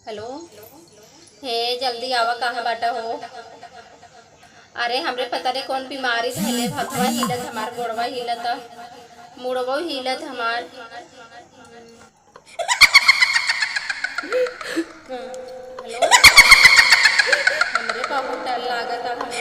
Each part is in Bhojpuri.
हेलो। हे जल्दी आवा, कहाँ बाटा हो? अरे हमरे पता नहीं कौन बीमारी धैले, हथवा हिलत, हमार गोड़वा हिलत, मुड़वो हिलत हमार। हेलो। हमरे बहुत डर लागत, हमरे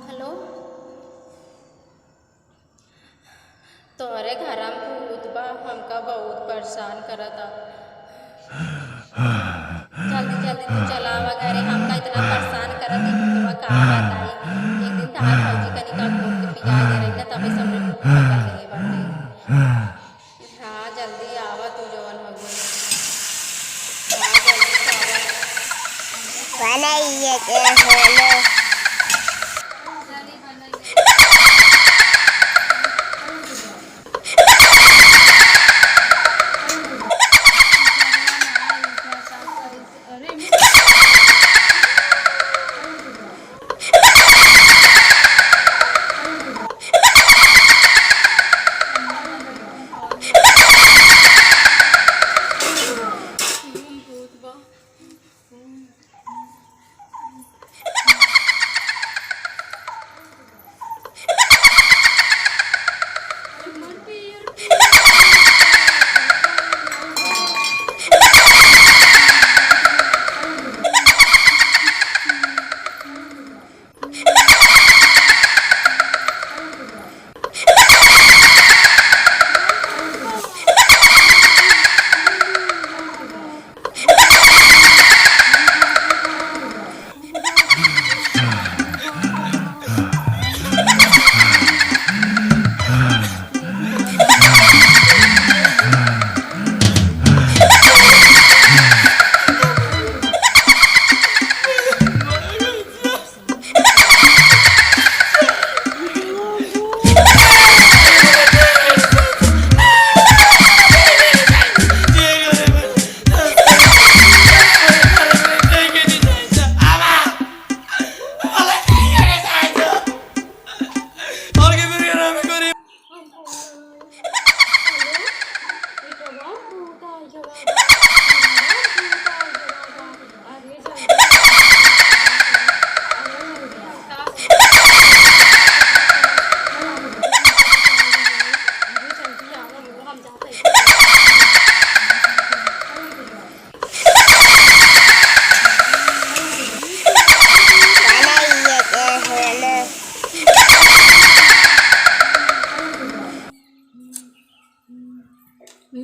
हेलो। तोहरे घरा में भूत बा, हमका बहुत परेशान करता। जल्दी जल्दी तू चलावा घरे, हमका इतना परेशान करत ई भूतवा का बताई। एक दिन तहार भौजी कनिका घोर के पिया दे रही ना, तबे सबरे भूत पकड़ लेले बाटे। हाँ जल्दी आवा तू जवन हवे। हाँ जल्दी से आवा। बनाइए के हेलो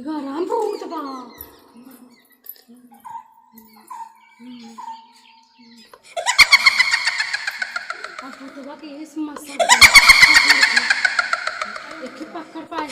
घराम भूत बा। अब भूतवा के ये समस्या एक पकड़ पाए।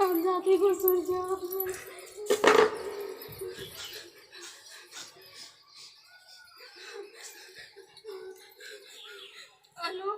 हम जाके घुस जाओ। हेलो।